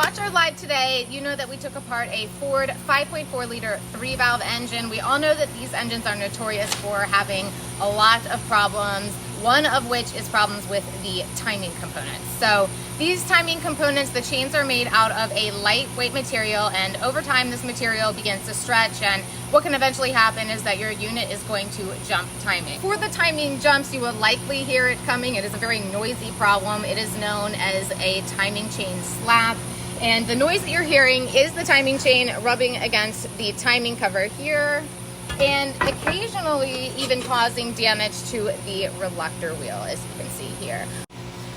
watched our live today, you know that we took apart a Ford 5.4 liter 3-valve engine. We all know that these engines are notorious for having a lot of problems, one of which is problems with the timing components. So these timing components, the chains are made out of a lightweight material, and over time this material begins to stretch, and what can eventually happen is that your unit is going to jump timing. For the timing jumps, you will likely hear it coming. It is a very noisy problem. It is known as a timing chain slap. And the noise that you're hearing is the timing chain rubbing against the timing cover here, and occasionally even causing damage to the reluctor wheel, as you can see here.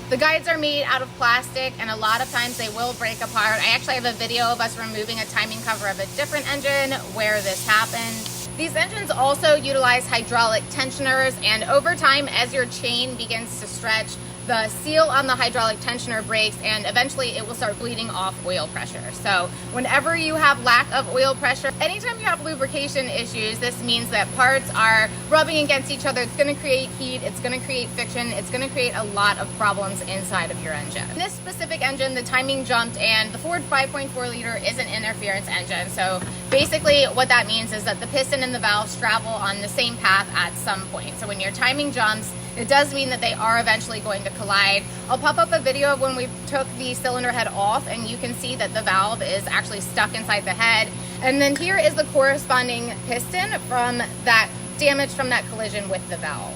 The guides are made out of plastic, and a lot of times they will break apart. I actually have a video of us removing a timing cover of a different engine where this happened. These engines also utilize hydraulic tensioners, and over time, as your chain begins to stretch, the seal on the hydraulic tensioner breaks, and eventually it will start bleeding off oil pressure. So whenever you have lack of oil pressure, anytime you have lubrication issues, this means that parts are rubbing against each other. It's going to create heat, it's going to create friction, it's going to create a lot of problems inside of your engine. In this specific engine, the timing jumped, and the Ford 5.4 liter is an interference engine. So basically what that means is that the piston and the valves travel on the same path at some point. So when your timing jumps, it does mean that they are eventually going to collide. I'll pop up a video of when we took the cylinder head off, and you can see that the valve is actually stuck inside the head. And then here is the corresponding piston from that damage from that collision with the valve.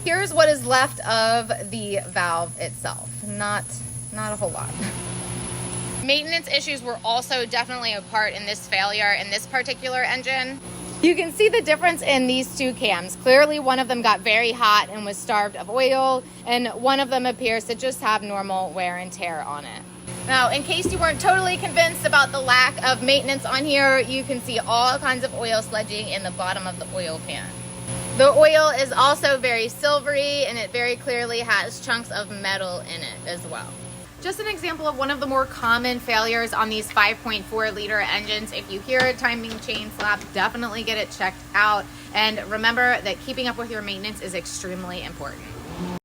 Here's what is left of the valve itself. Not a whole lot. Maintenance issues were also definitely a part in this failure in this particular engine. You can see the difference in these two cams. Clearly one of them got very hot and was starved of oil, and one of them appears to just have normal wear and tear on it. Now, in case you weren't totally convinced about the lack of maintenance on here, you can see all kinds of oil sludging in the bottom of the oil pan. The oil is also very silvery, and it very clearly has chunks of metal in it as well. Just an example of one of the more common failures on these 5.4 liter engines. If you hear a timing chain slap, definitely get it checked out. And remember that keeping up with your maintenance is extremely important.